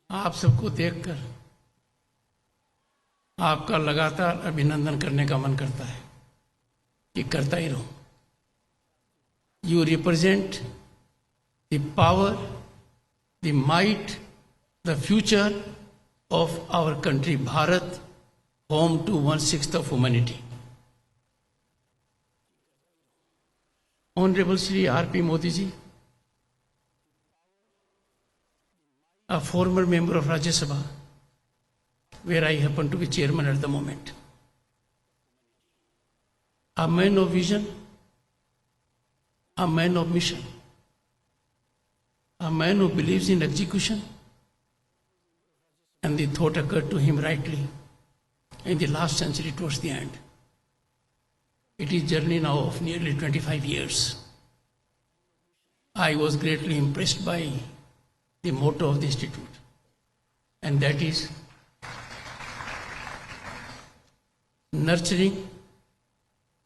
आप सबको देखकर आपका लगातार अभिनंदन करने का मन करता है कि करता ही रहूं। You represent the power, the might, the future of our country, Bharat, home to 1/6 of humanity. Honorable Shri R.P. Modi ji, a former member of Rajya Sabha, where I happen to be chairman at the moment, a man of vision, a man of mission, a man who believes in execution, and the thought occurred to him rightly in the last century towards the end. It is a journey now of nearly 25 years. I was greatly impressed by the motto of the Institute, and that is nurturing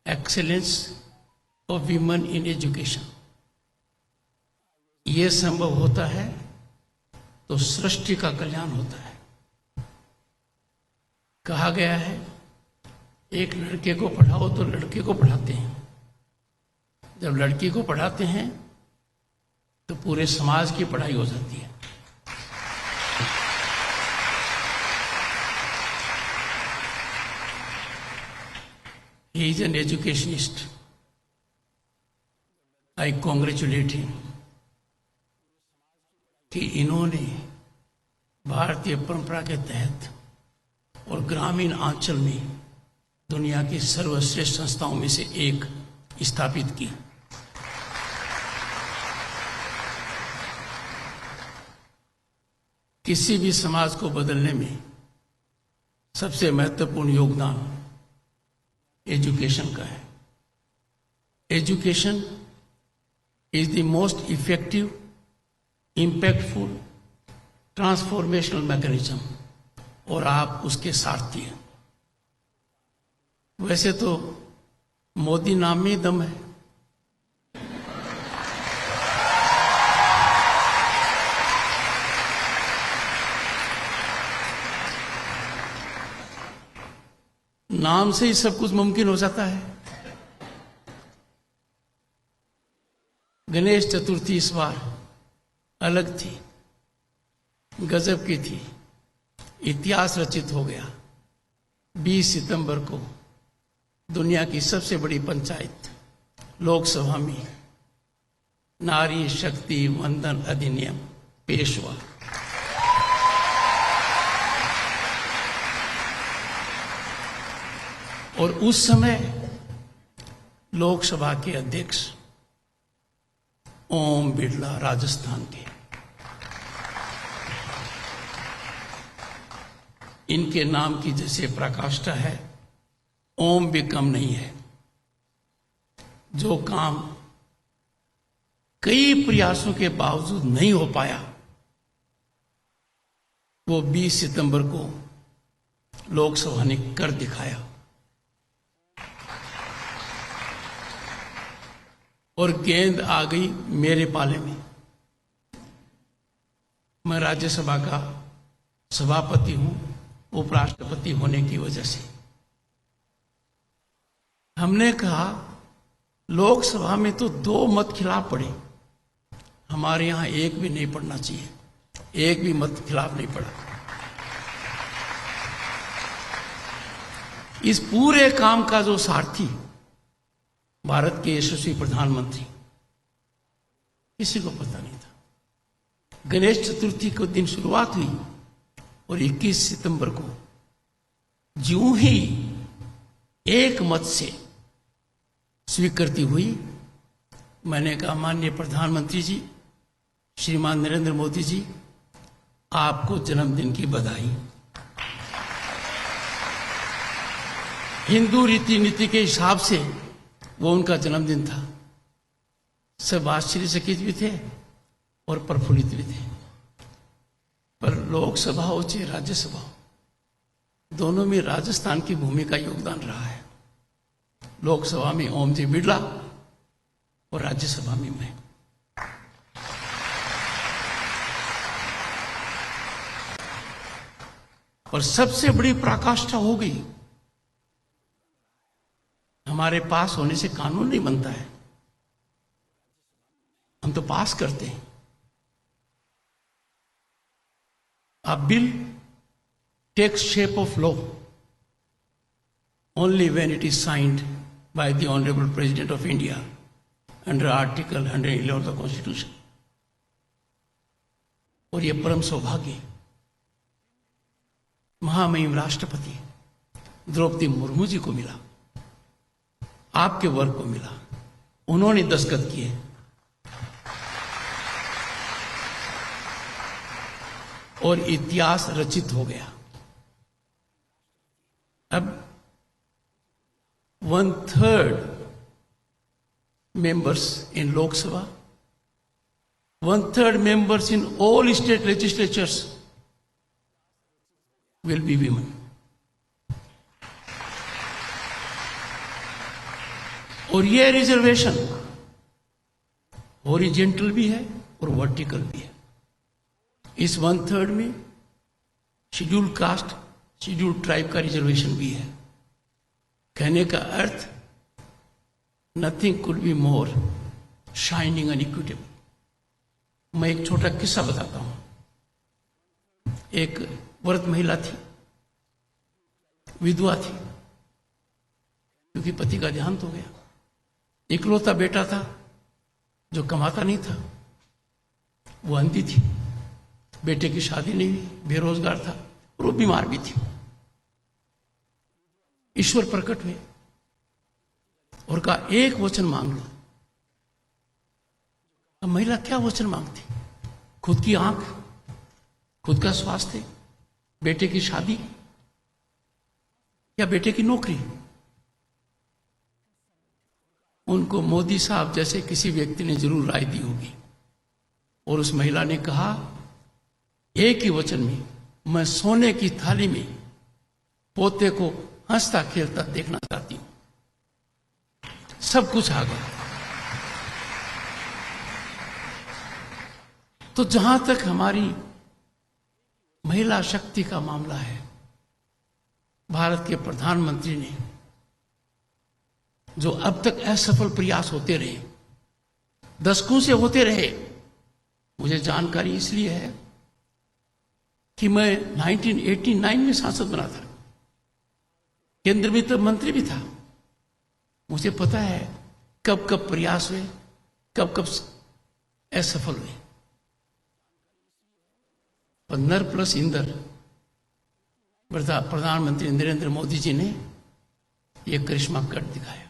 excellence of women in education. ये संभव होता है तो सृष्टि का कल्याण होता है। कहा गया है एक लड़के को पढ़ाओ तो लड़के को पढ़ाते हैं, जब लड़की को पढ़ाते हैं तो पूरे समाज की पढ़ाई हो जाती है। He is an educationist. I congratulate him कि इन्होंने भारतीय परंपरा के तहत और ग्रामीण अंचल में दुनिया की सर्वश्रेष्ठ संस्थाओं में से एक स्थापित की। किसी भी समाज को बदलने में सबसे महत्वपूर्ण योगदान एजुकेशन का है। Education is the most effective, impactful, transformational mechanism, और आप उसके सारथी हैं। वैसे तो मोदी नाम में दम है, नाम से ही सब कुछ मुमकिन हो जाता है। गणेश चतुर्थी इस बार अलग थी, गजब की थी। इतिहास रचित हो गया। 20 सितंबर को दुनिया की सबसे बड़ी पंचायत लोकसभा में नारी शक्ति वंदन अधिनियम पेश हुआ। और उस समय लोकसभा के अध्यक्ष ओम बिरला राजस्थान के, इनके नाम की जैसे पराकाष्ठा है, ओम भी कम नहीं है। जो काम कई प्रयासों के बावजूद नहीं हो पाया, वो 20 सितंबर को लोकसभा ने कर दिखाया। और गेंद आ गई मेरे पाले में। मैं राज्यसभा का सभापति हूं, उपराष्ट्रपति होने की वजह से। हमने कहा लोकसभा में तो 2 मत खिलाफ पड़े, हमारे यहां एक भी नहीं पड़ना चाहिए। एक भी मत खिलाफ नहीं पड़ा। इस पूरे काम का जो सारथी भारत के यशस्वी प्रधानमंत्री, किसी को पता नहीं था। गणेश चतुर्थी को दिन शुरुआत हुई और 21 सितंबर को ज्यों ही एक मत से स्वीकृति हुई, मैंने कहा माननीय प्रधानमंत्री जी, श्रीमान नरेंद्र मोदी जी, आपको जन्मदिन की बधाई। हिंदू रीति नीति के हिसाब से वो उनका जन्मदिन था। सब आश्चर्यचकित भी थे और प्रफुल्लित भी थे। पर लोकसभा हो चाहे राज्यसभा हो, दोनों में राजस्थान की भूमिका योगदान रहा है। लोकसभा में ओम जी बिरला और राज्यसभा में मैं। और सबसे बड़ी पराकाष्ठा हो गई, हमारे पास होने से कानून नहीं बनता है, हम तो पास करते हैं। A bill takes shape of law only when it is signed by the Honorable President of India under Article 111 of the Constitution. और ये परम सौभाग्य महामहिम राष्ट्रपति द्रौपदी मुर्मू जी को मिला, आपके वर्ग को मिला, उन्होंने दस्तखत किए। और इतिहास रचित हो गया। अब 1/3 members in Lok Sabha, 1/3 members in all state legislatures will be women. और ये रिजर्वेशन हॉरिजेंटल भी है और वर्टिकल भी है। इस 1/3 में शेड्यूल कास्ट, शेड्यूल ट्राइब का रिजर्वेशन भी है। कहने का अर्थ nothing could be more shining and equitable. मैं एक छोटा किस्सा बताता हूं। एक व्रत महिला थी, विधवा थी, क्योंकि पति का देहांत हो गया। इकलौता बेटा था जो कमाता नहीं था, वो अंधी थी, बेटे की शादी नहीं हुई, बेरोजगार था और वो बीमार भी थी। ईश्वर प्रकट हुए और कहा एक वचन मांग लो। अब महिला क्या वचन मांगती? खुद की आंख, खुद का स्वास्थ्य, बेटे की शादी या बेटे की नौकरी? उनको मोदी साहब जैसे किसी व्यक्ति ने जरूर राय दी होगी और उस महिला ने कहा एक ही वचन में, मैं सोने की थाली में पोते को हंसता खेलता देखना चाहती हूं। सब कुछ आ गया। तो जहां तक हमारी महिला शक्ति का मामला है, भारत के प्रधानमंत्री ने जो अब तक असफल प्रयास होते रहे, दशकों से होते रहे, मुझे जानकारी इसलिए है कि मैं 1989 में सांसद बना था, केंद्र वित्त मंत्री भी था। मुझे पता है कब कब प्रयास हुए, कब कब असफल हुए। पर नर प्लस इंदर प्रधानमंत्री नरेंद्र मोदी जी ने यह करिश्मा कर दिखाया।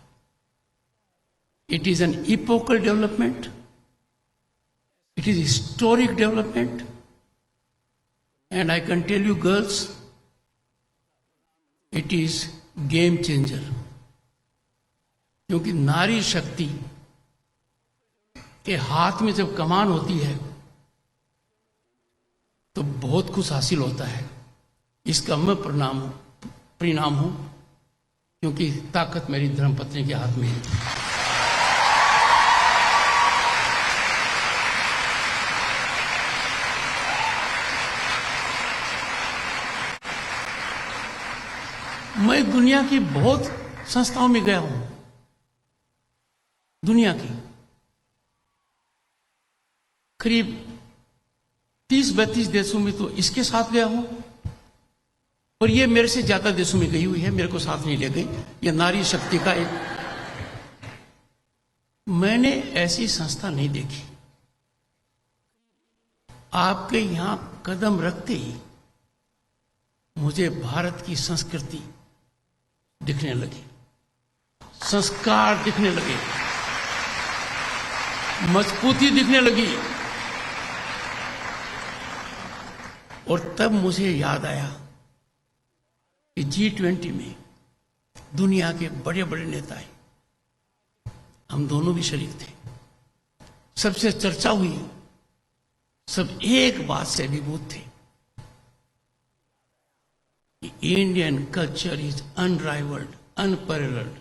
It is an epochal development, it is historic development, and I can tell you girls, it is game changer. क्योंकि नारी शक्ति के हाथ में जब कमान होती है तो बहुत कुछ हासिल होता है। इसका मैं परिणाम हूं, क्योंकि ताकत मेरी धर्मपत्नी के हाथ में है। मैं दुनिया की बहुत संस्थाओं में गया हूं, दुनिया की करीब 30-32 देशों में तो इसके साथ गया हूं, और ये मेरे से ज्यादा देशों में गई हुई है, मेरे को साथ नहीं ले गई। ये नारी शक्ति का एक, मैंने ऐसी संस्था नहीं देखी। आपके यहां कदम रखते ही मुझे भारत की संस्कृति दिखने लगी, संस्कार दिखने लगे, मजबूती दिखने लगी। और तब मुझे याद आया कि G20 में दुनिया के बड़े बड़े नेता हैं, हम दोनों भी शरीक थे। सबसे चर्चा हुई, सब एक बात से अभिभूत थे, Indian culture is unrivalled, unparalleled.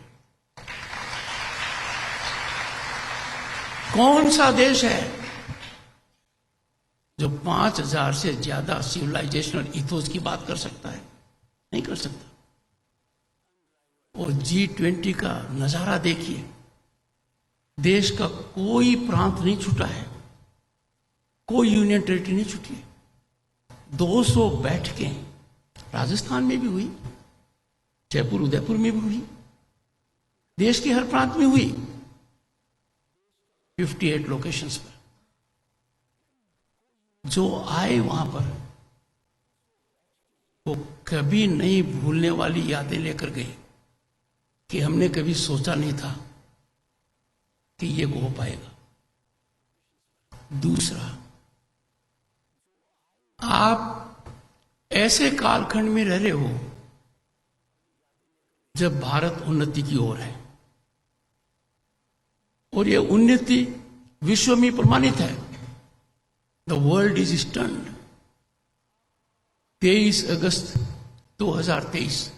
कौन सा देश है जो 5000 से ज्यादा सिविलाइजेशनल इथोस की बात कर सकता है? नहीं कर सकता। और G20 का नजारा देखिए, देश का कोई प्रांत नहीं छूटा है, कोई यूनियन टेरिटरी नहीं छूटी है। 200 बैठकें राजस्थान में भी हुई, जयपुर उदयपुर में भी हुई, देश के हर प्रांत में हुई, 58 लोकेशंस पर। जो आए वहां पर वो कभी नहीं भूलने वाली यादें लेकर गए कि हमने कभी सोचा नहीं था कि ये हो पाएगा। दूसरा, आप ऐसे कालखंड में रह रहे हो जब भारत उन्नति की ओर है, और ये उन्नति विश्व में प्रमाणित है। The world is stunned. 23 अगस्त 2023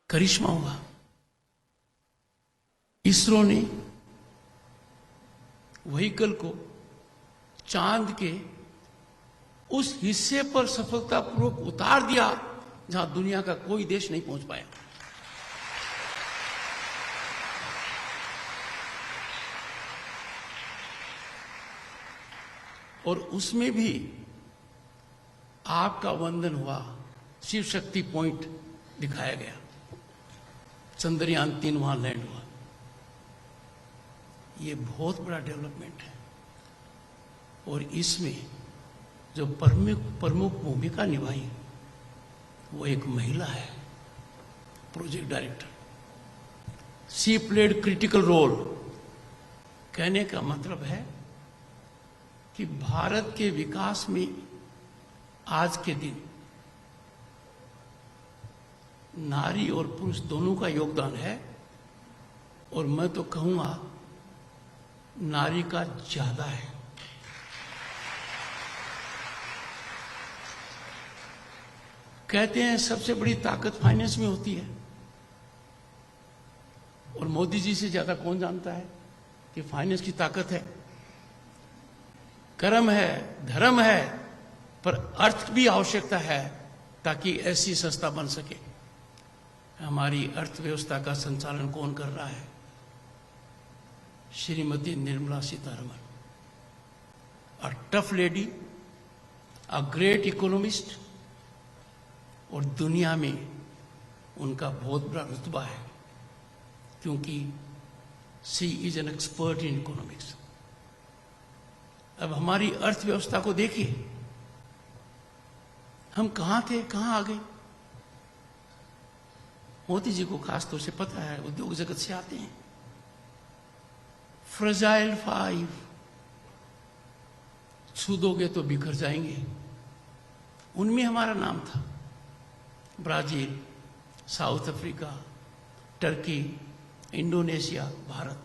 करिश्मा हुआ। इसरो ने व्हीकल को चांद के उस हिस्से पर सफलतापूर्वक उतार दिया जहां दुनिया का कोई देश नहीं पहुंच पाया। और उसमें भी आपका वंदन हुआ, शिव शक्ति पॉइंट दिखाया गया, चंद्रयान 3 वहां लैंड हुआ। ये बहुत बड़ा डेवलपमेंट है। और इसमें जो प्रमुख भूमिका निभाई वो एक महिला है, project director. She played critical role. कहने का मतलब है कि भारत के विकास में आज के दिन नारी और पुरुष दोनों का योगदान है, और मैं तो कहूंगा नारी का ज्यादा है। कहते हैं सबसे बड़ी ताकत फाइनेंस में होती है, और मोदी जी से ज्यादा कौन जानता है कि फाइनेंस की ताकत है। कर्म है, धर्म है, पर अर्थ भी आवश्यकता है ताकि ऐसी संस्था बन सके। हमारी अर्थव्यवस्था का संचालन कौन कर रहा है? Shrimati Nirmala Sitharaman. A tough lady, a great economist, और दुनिया में उनका बहुत बड़ा रुतबा है क्योंकि she is an expert in economics. अब हमारी अर्थव्यवस्था को देखिए, हम कहां थे, कहां आ गए। मोदी जी को खासतौर से पता है, उद्योग जगत से आते हैं। फ्रजाइल 5 छू दोगे तो बिखर जाएंगे, उनमें हमारा नाम था। Brazil, south Africa, Turkey, Indonesia, Bharat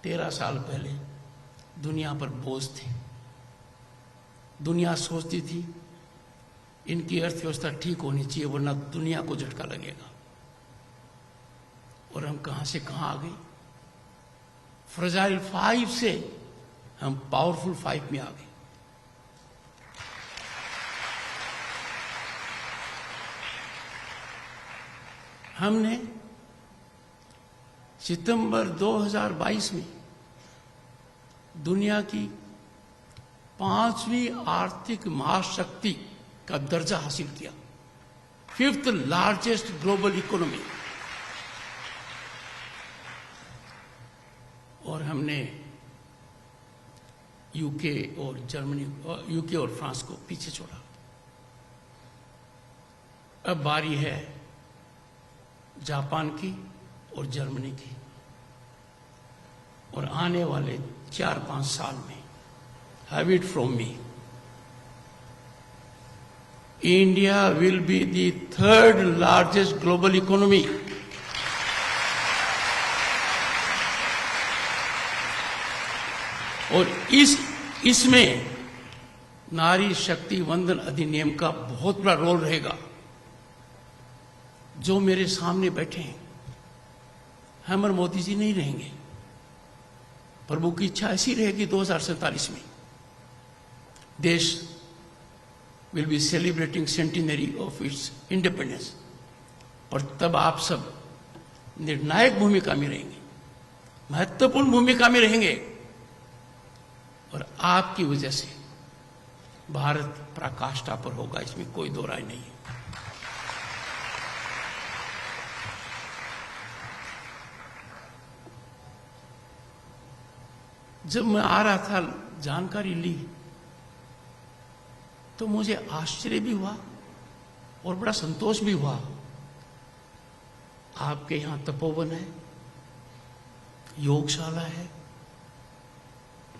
13 साल पहले दुनिया पर बोझ थे। दुनिया सोचती थी इनकी अर्थव्यवस्था ठीक होनी चाहिए वरना दुनिया को झटका लगेगा। और हम कहां से कहां आ गए। फ्रजाइल 5 से हम पावरफुल 5 में आ गए। हमने सितंबर 2022 में दुनिया की 5वीं आर्थिक महाशक्ति का दर्जा हासिल किया, 5th लार्जेस्ट ग्लोबल इकोनॉमी। और हमने यूके और फ्रांस को पीछे छोड़ा। अब बारी है जापान की और जर्मनी की। और आने वाले 4-5 साल में, have it from me, India will be the 3rd largest global economy. और इसमें नारी शक्ति वंदन अधिनियम का बहुत बड़ा रोल रहेगा। जो मेरे सामने बैठे हैं, हम और मोदी जी नहीं रहेंगे। प्रभु की इच्छा ऐसी रहेगी 2047 में देश will be celebrating centenary of its independence. और तब आप सब निर्णायक भूमिका में रहेंगे, महत्वपूर्ण भूमिका में रहेंगे, और आपकी वजह से भारत पराकाष्ठा पर होगा, इसमें कोई दो राय नहीं है। जब मैं आ रहा था, जानकारी ली, तो मुझे आश्चर्य भी हुआ और बड़ा संतोष भी हुआ। आपके यहां तपोवन है, योगशाला है,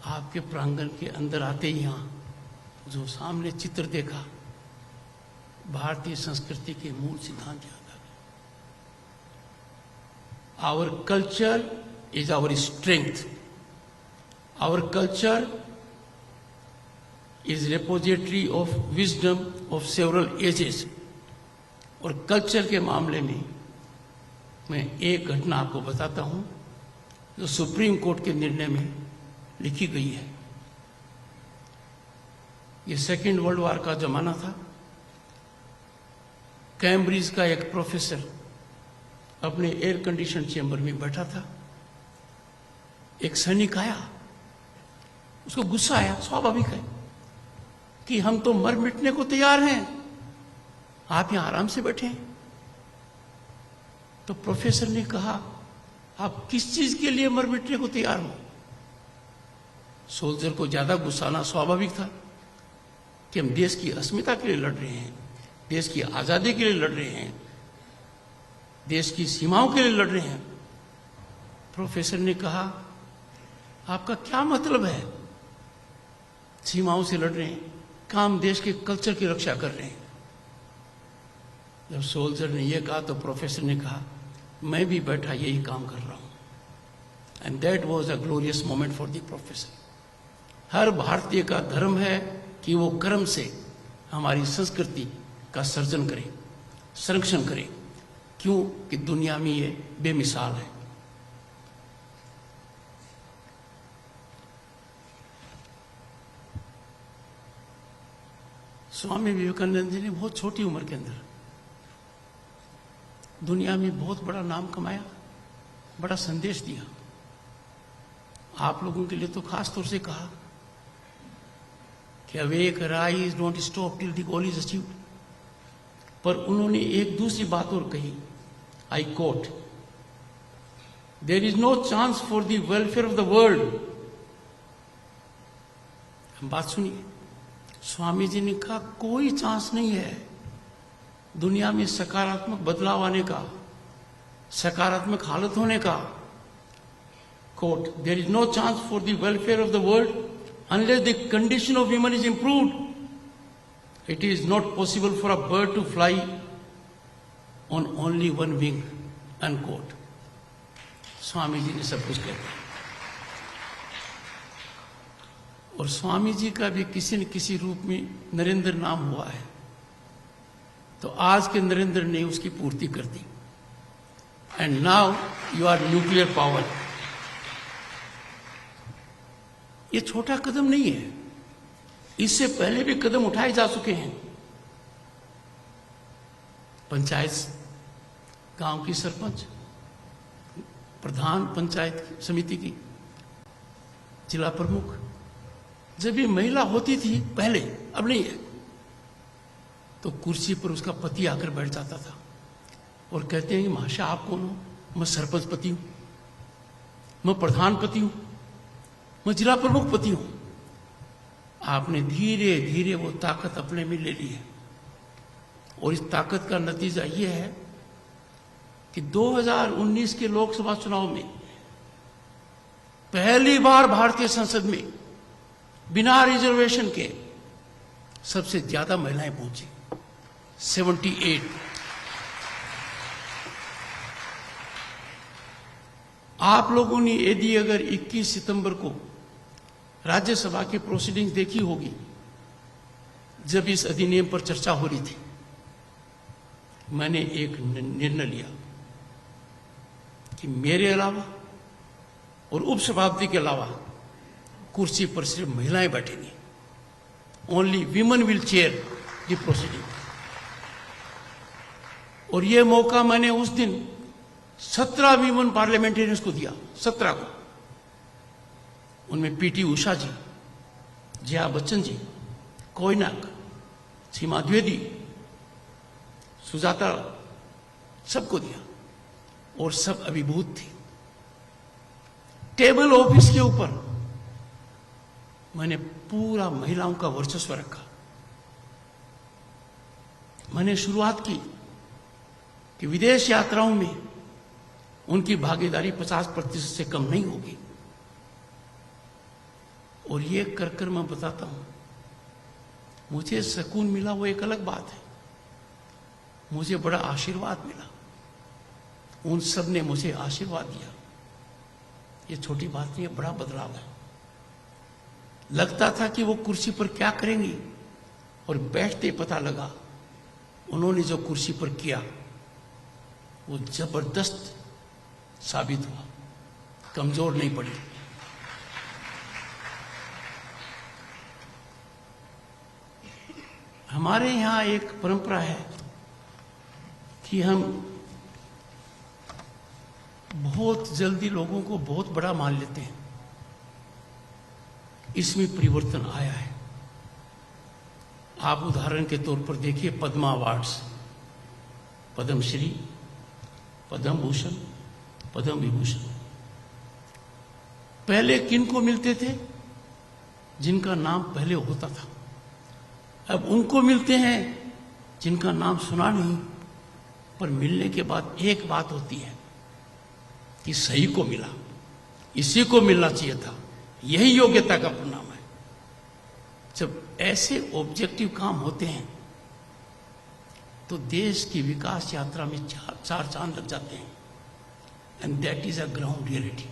आपके प्रांगण के अंदर आते ही यहां जो सामने चित्र देखा, भारतीय संस्कृति के मूल सिद्धांत याद आ गए। Our culture is our strength, our culture is repository of wisdom of several ages. और कल्चर के मामले में मैं एक घटना आपको बताता हूं जो सुप्रीम कोर्ट के निर्णय में लिखी गई है। ये सेकेंड वर्ल्ड वॉर का जमाना था। कैम्ब्रिज का एक प्रोफेसर अपने एयर कंडीशन चेंबर में बैठा था। एक सैनिक आया, उसको गुस्सा आया, स्वाभाविक है कि हम तो मर मिटने को तैयार हैं, आप यहां आराम से बैठे हैं। तो प्रोफेसर ने कहा, आप किस चीज के लिए मर मिटने को तैयार हो? सोल्जर को ज्यादा गुस्सा आना स्वाभाविक था कि हम देश की अस्मिता के लिए लड़ रहे हैं, देश की आजादी के लिए लड़ रहे हैं, देश की सीमाओं के लिए लड़ रहे हैं। प्रोफेसर ने कहा, आपका क्या मतलब है सीमाओं से लड़ रहे हैं? काम देश के कल्चर की रक्षा कर रहे हैं। जब सोल्जर ने यह कहा तो प्रोफेसर ने कहा, मैं भी बैठा यही काम कर रहा हूं। And that was a glorious moment for the professor. हर भारतीय का धर्म है कि वो कर्म से हमारी संस्कृति का सर्जन करे, संरक्षण करे। क्यों कि दुनिया में ये बेमिसाल है। स्वामी विवेकानंद जी ने बहुत छोटी उम्र के अंदर दुनिया में बहुत बड़ा नाम कमाया, बड़ा संदेश दिया। आप लोगों के लिए तो खास तौर से कहा कि awake rise don't stop till the goal is achieved. पर उन्होंने एक दूसरी बात और कही, I quote, there is no chance for the welfare of the world. बात सुनिए, स्वामी जी ने कहा कोई चांस नहीं है दुनिया में सकारात्मक बदलाव आने का, सकारात्मक हालत होने का। Quote, there is no chance for the welfare of the world unless the condition of women is improved. It is not possible for a bird to fly on only one wing. Unquote. Swami ji ने सब कुछ कह दिया। और स्वामी जी का भी किसी न किसी रूप में नरेंद्र नाम हुआ है, तो आज के नरेंद्र ने उसकी पूर्ति कर दी। And now you are nuclear power. ये छोटा कदम नहीं है, इससे पहले भी कदम उठाए जा चुके हैं। पंचायत, गांव की सरपंच, प्रधान पंचायत समिति की, जिला प्रमुख, जब ये महिला होती थी पहले, अब नहीं है, तो कुर्सी पर उसका पति आकर बैठ जाता था और कहते हैं कि महाशय आप कौन हो? मैं सरपंच पति हूं, मैं प्रधान पति हूं, मैं जिला प्रमुख पति हूं। आपने धीरे धीरे वो ताकत अपने में ले ली है, और इस ताकत का नतीजा ये है कि 2019 के लोकसभा चुनाव में पहली बार भारतीय संसद में बिना रिजर्वेशन के सबसे ज्यादा महिलाएं पहुंची, 78। आप लोगों ने यदि अगर 21 सितंबर को राज्यसभा की प्रोसीडिंग्स देखी होगी, जब इस अधिनियम पर चर्चा हो रही थी, मैंने एक निर्णय लिया कि मेरे अलावा और उपसभापति के अलावा कुर्सी पर सिर्फ महिलाएं बैठेंगी। Only women will chair the proceeding. और ये मौका मैंने उस दिन 17 वीमेन पार्लियामेंटेरियंस को दिया, 17 को। उनमें पीटी उषा जी, जया बच्चन जी, कोयनाक, सीमा द्विवेदी, सुजाता, सबको दिया और सब अभिभूत थी। टेबल ऑफिस के ऊपर मैंने पूरा महिलाओं का वर्चस्व रखा। मैंने शुरुआत की कि विदेश यात्राओं में उनकी भागीदारी 50% से कम नहीं होगी। और ये कर कर मैं बताता हूं, मुझे सुकून मिला वो एक अलग बात है, मुझे बड़ा आशीर्वाद मिला। उन सब ने मुझे आशीर्वाद दिया। ये छोटी बात नहीं है, बड़ा बदलाव है। लगता था कि वो कुर्सी पर क्या करेंगी, और बैठते पता लगा उन्होंने जो कुर्सी पर किया वो जबरदस्त साबित हुआ, कमजोर नहीं पड़ी। हमारे यहां एक परंपरा है कि हम बहुत जल्दी लोगों को बहुत बड़ा मान लेते हैं। इसमें परिवर्तन आया है। आप उदाहरण के तौर पर देखिए, पद्मा अवार्ड्स, पद्मश्री, पद्म भूषण, पद्म विभूषण पहले किन को मिलते थे? जिनका नाम पहले होता था। अब उनको मिलते हैं जिनका नाम सुना नहीं, पर मिलने के बाद एक बात होती है कि सही को मिला, इसी को मिलना चाहिए था, यही योग्यता का परिणाम है। जब ऐसे ऑब्जेक्टिव काम होते हैं तो देश की विकास यात्रा में चार चांद लग जाते हैं। And that is a ground reality.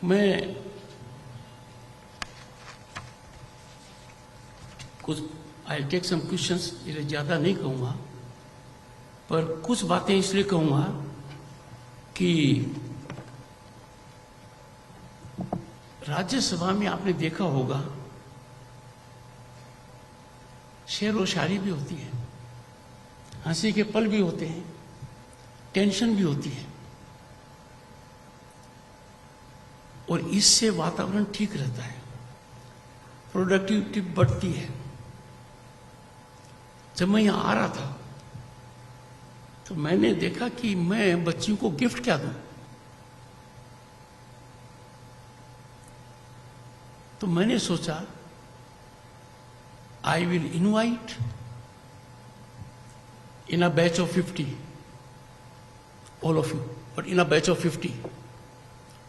मैं कुछ आई टेक सम क्वेश्चंस, इसलिए ज्यादा नहीं कहूंगा, पर कुछ बातें इसलिए कहूंगा कि राज्यसभा में आपने देखा होगा शेर और शायरी भी होती है, हंसी के पल भी होते हैं, टेंशन भी होती है, और इससे वातावरण ठीक रहता है, प्रोडक्टिविटी बढ़ती है। जब मैं यहां आ रहा था तो मैंने देखा कि मैं बच्चियों को गिफ्ट क्या दूं। तो मैंने सोचा I will invite in a batch of 50, all of you, but in a batch of 50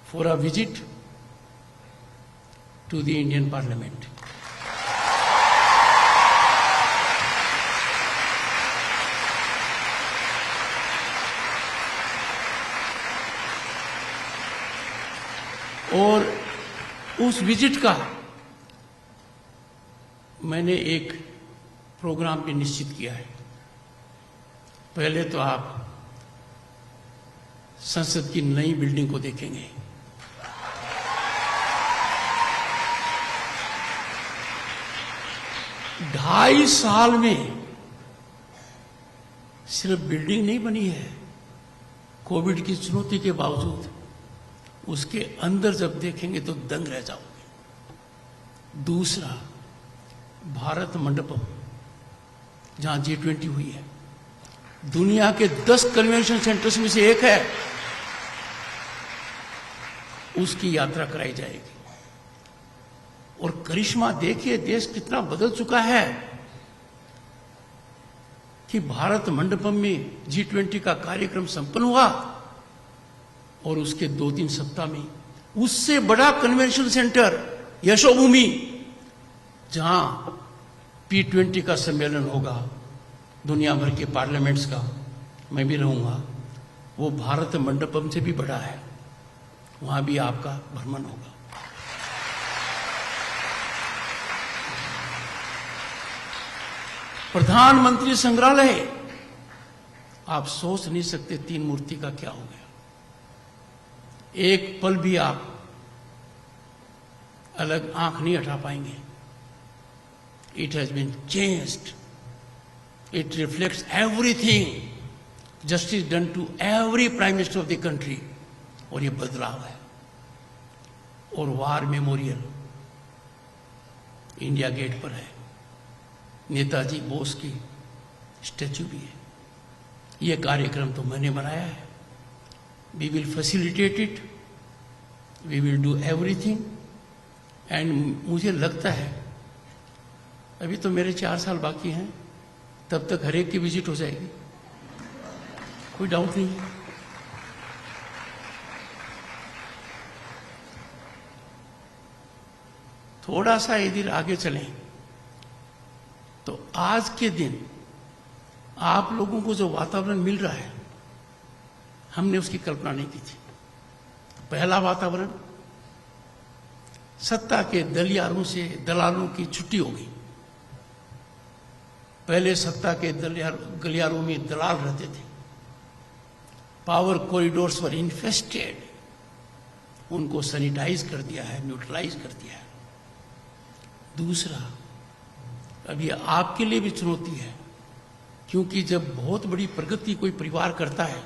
for a visit to the Indian Parliament. और उस विजिट का मैंने एक प्रोग्राम भी निश्चित किया है। पहले तो आप संसद की नई बिल्डिंग को देखेंगे। ढाई साल में सिर्फ बिल्डिंग नहीं बनी है, कोविड की चुनौती के बावजूद उसके अंदर जब देखेंगे तो दंग रह जाओगे। दूसरा, भारत मंडपम जहां G20 हुई है, दुनिया के 10 कन्वेंशन सेंटर्स में से एक है, उसकी यात्रा कराई जाएगी। और करिश्मा देखिए, देश कितना बदल चुका है कि भारत मंडपम में G20 का कार्यक्रम संपन्न हुआ और उसके 2-3 सप्ताह में उससे बड़ा कन्वेंशन सेंटर यशोभूमि, जहां P20 का सम्मेलन होगा, दुनिया भर के पार्लियामेंट्स का, मैं भी रहूंगा, वो भारत मंडपम से भी बड़ा है। वहां भी आपका भ्रमण होगा। प्रधानमंत्री संग्रहालय, आप सोच नहीं सकते 3 मूर्ति का क्या हो गया। एक पल भी आप अलग आंख नहीं हटा पाएंगे। It has been changed. It reflects everything. Justice done to every Prime Minister of the country. और ये बदलाव है. और वार मेमोरियल इंडिया गेट पर है. नेताजी बोस की स्टैच्यू भी है. ये कार्यक्रम तो मैंने बनाया है. We will facilitate it. We will do everything. And मुझे लगता है अभी तो मेरे 4 साल बाकी हैं, तब तक हर एक की विजिट हो जाएगी, कोई डाउट नहीं है. थोड़ा सा इधर आगे चलें तो आज के दिन आप लोगों को जो वातावरण मिल रहा है, हमने उसकी कल्पना नहीं की थी. पहला वातावरण, सत्ता के दलियारों से दलालों की छुट्टी हो गई. पहले सत्ता के गलियारों में दलाल रहते थे. पावर कॉरिडोर्स वर इन्फेस्टेड. उनको सैनिटाइज कर दिया है, न्यूट्रलाइज कर दिया है. दूसरा, अब ये आपके लिए भी चुनौती है, क्योंकि जब बहुत बड़ी प्रगति कोई परिवार करता है,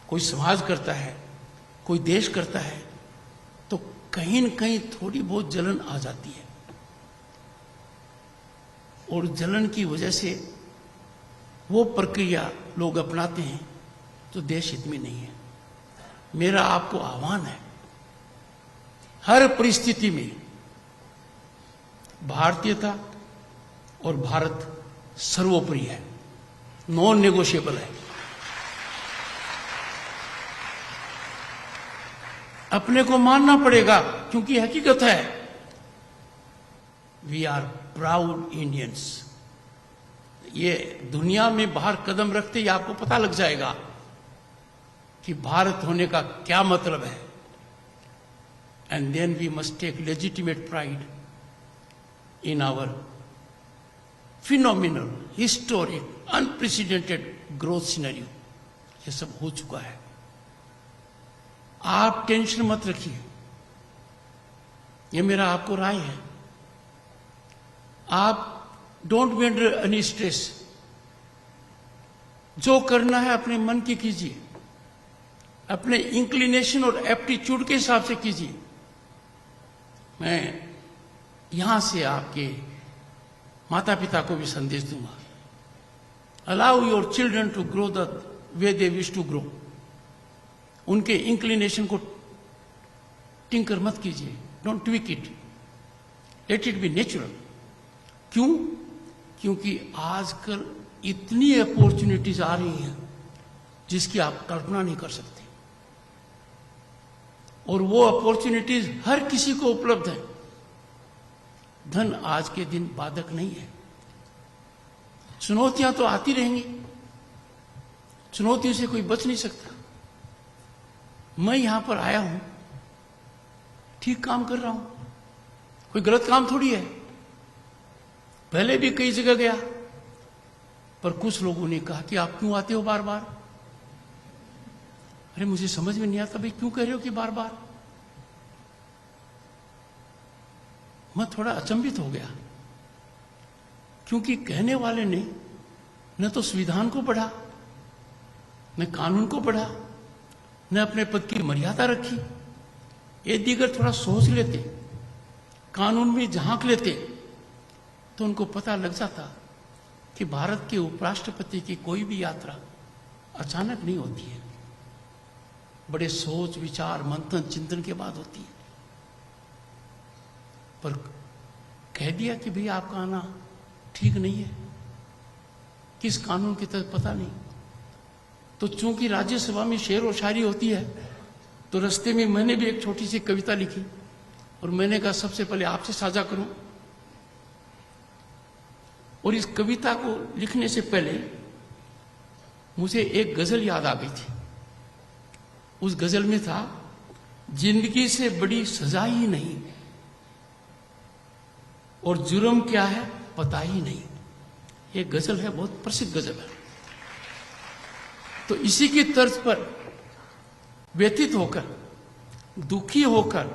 कोई समाज करता है, कोई देश करता है, तो कहीं न कहीं थोड़ी बहुत जलन आ जाती है. और जलन की वजह से वो प्रक्रिया लोग अपनाते हैं जो देश हित में नहीं है. मेरा आपको आह्वान है, हर परिस्थिति में भारतीयता और भारत सर्वोपरि है, नॉन नेगोशिएबल है. अपने को मानना पड़ेगा, क्योंकि हकीकत है, वी आर प्राउड इंडियंस. ये दुनिया में बाहर कदम रखते ही आपको पता लग जाएगा कि भारत होने का क्या मतलब है. And then we must take legitimate pride in our phenomenal, historic, unprecedented growth scenario. ये सब हो चुका है. आप टेंशन मत रखिए, ये मेरा आपको राय है. आप don't be under any stress. जो करना है अपने मन की कीजिए, अपने इंक्लिनेशन और एप्टीट्यूड के हिसाब से कीजिए. मैं यहां से आपके माता पिता को भी संदेश दूंगा. Allow your children to grow the way they wish to grow. उनके इंक्लिनेशन को टिंकर मत कीजिए, don't tweak it, let it be natural. क्यों? क्योंकि आजकल इतनी अपॉर्चुनिटीज आ रही हैं जिसकी आप कल्पना नहीं कर सकते. और वो अपॉर्चुनिटीज हर किसी को उपलब्ध है. धन आज के दिन बाधक नहीं है. चुनौतियां तो आती रहेंगी, चुनौतियों से कोई बच नहीं सकता. मैं यहां पर आया हूं, ठीक काम कर रहा हूं, कोई गलत काम थोड़ी है. पहले भी कई जगह गया, पर कुछ लोगों ने कहा कि आप क्यों आते हो बार बार. अरे मुझे समझ में नहीं आता, भाई क्यों कह रहे हो कि बार बार. मैं थोड़ा अचंभित हो गया, क्योंकि कहने वाले ने न तो संविधान को पढ़ा, न कानून को पढ़ा, न अपने पद की मर्यादा रखी. ये दीगर थोड़ा सोच लेते, कानून में झांक लेते, तो उनको पता लग जाता कि भारत के उपराष्ट्रपति की कोई भी यात्रा अचानक नहीं होती है, बड़े सोच विचार मंथन चिंतन के बाद होती है. पर कह दिया कि भाई आपका आना ठीक नहीं है, किस कानून के तहत पता नहीं. तो चूंकि राज्यसभा में शेर और शायरी होती है, तो रास्ते में मैंने भी एक छोटी सी कविता लिखी, और मैंने कहा सबसे पहले आपसे साझा करूं. और इस कविता को लिखने से पहले मुझे एक गजल याद आ गई थी. उस गजल में था, जिंदगी से बड़ी सजा ही नहीं, और जुर्म क्या है पता ही नहीं. ये गजल है, बहुत प्रसिद्ध गजल है. तो इसी की तर्ज पर व्यथित होकर, दुखी होकर,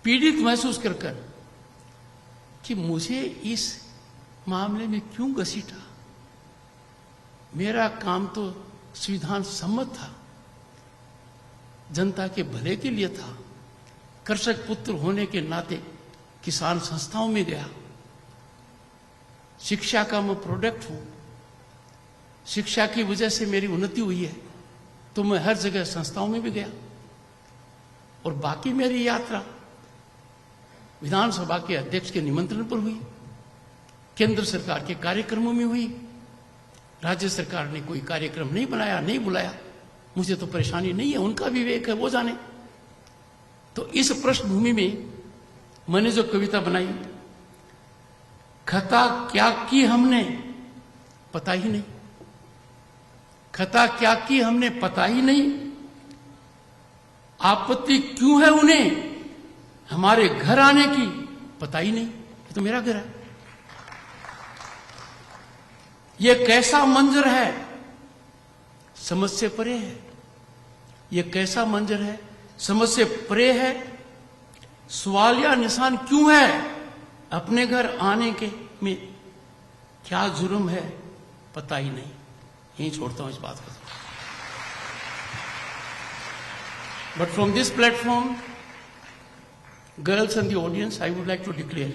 पीड़ित महसूस कर कि कि मुझे इस मामले में क्यों घसीटा। मेरा काम तो संविधान सम्मत था, जनता के भले के लिए था। कृषक पुत्र होने के नाते किसान संस्थाओं में गया। शिक्षा का मैं प्रोडक्ट हूं, शिक्षा की वजह से मेरी उन्नति हुई है, तो मैं हर जगह संस्थाओं में भी गया। और बाकी मेरी यात्रा विधानसभा के अध्यक्ष के निमंत्रण पर हुई, केंद्र सरकार के कार्यक्रमों में हुई। राज्य सरकार ने कोई कार्यक्रम नहीं बनाया, नहीं बुलाया, मुझे तो परेशानी नहीं है, उनका विवेक है, वो जाने। तो इस पृष्ठभूमि में मैंने जो कविता बनाई, खता क्या की हमने पता ही नहीं, खता क्या की हमने पता ही नहीं, आपत्ति क्यों है उन्हें हमारे घर आने की पता ही नहीं। ये तो मेरा घर है। ये कैसा मंजर है, समझ से परे है। ये कैसा मंजर है, समझ से परे है। सवालिया निशान क्यों है अपने घर आने के में, क्या जुर्म है पता ही नहीं। यहीं छोड़ता हूं इस बात को। But from this platform, girls and the audience, I would like to declare,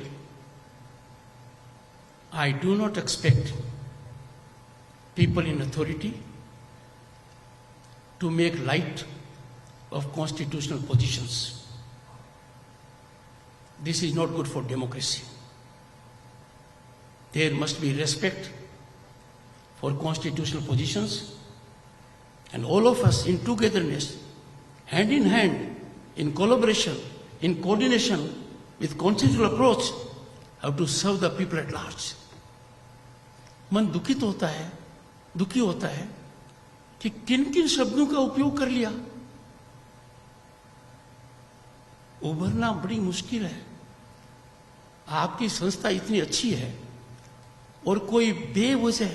I do not expect people in authority to make light of constitutional positions. This is not good for democracy. There must be respect for constitutional positions, and all of us in togetherness, hand in hand, in collaboration, in coordination with consensual approach, how to serve the people at large. मन दुखित होता है, दुखी होता है कि किन किन शब्दों का उपयोग कर लिया। उभरना बड़ी मुश्किल है। आपकी संस्था इतनी अच्छी है और कोई बेवजह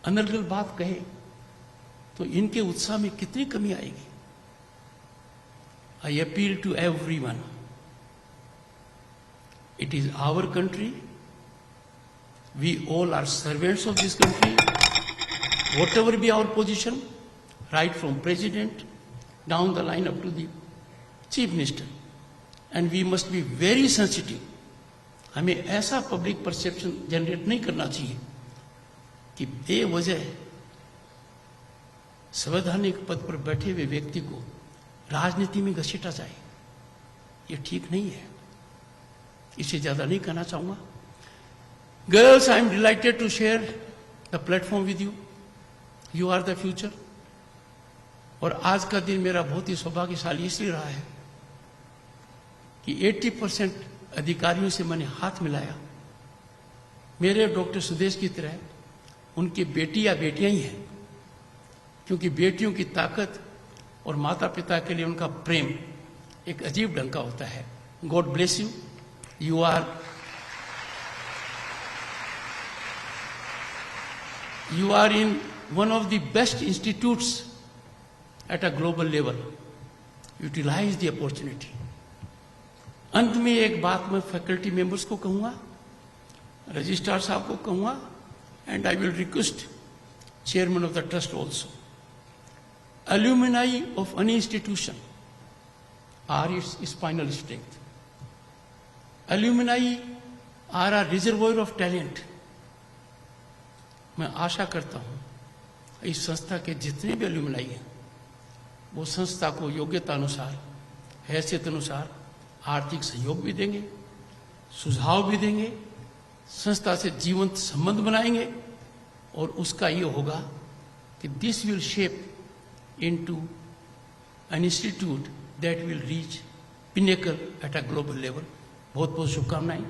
अनर्गल बात कहे तो इनके उत्साह में कितनी कमी आएगी। I appeal to everyone. It is our country. We all are servants of this country. Whatever be our position, right from president down the line up to the chief minister. And we must be very sensitive. हमें ऐसा public perception generate नहीं करना चाहिए कि बेवजह संवैधानिक पद पर बैठे हुए व्यक्ति को राजनीति में घसीटा जाए। ये ठीक नहीं है। इससे ज्यादा नहीं कहना चाहूंगा। Girls, I am delighted to share the platform with you. You are the future. और आज का दिन मेरा बहुत ही सौभाग्यशाली इसलिए रहा है कि 80% अधिकारियों से मैंने हाथ मिलाया। मेरे डॉक्टर सुदेश की तरह उनकी बेटी या बेटियां ही हैं, क्योंकि बेटियों की ताकत और माता पिता के लिए उनका प्रेम एक अजीब ढंग का होता है। God bless you. You are in one of the best institutes at a global level. Utilise the opportunity. अंत में एक बात मैं फैकल्टी मेंबर्स को कहूंगा, रजिस्ट्रार साहब को कहूंगा, and I will request chairman of the trust also. Alumni of any institution are its spinal strength. Alumni are a reservoir of talent. मैं आशा करता हूं इस संस्था के जितने भी alumni हैं वो संस्था को योग्यता अनुसार, हैसियत अनुसार आर्थिक सहयोग भी देंगे, सुझाव भी देंगे, संस्था से जीवंत संबंध बनाएंगे, और उसका ये होगा कि this will shape into an institute that will reach pinnacle at a global level. बहुत बहुत शुभकामनाएं।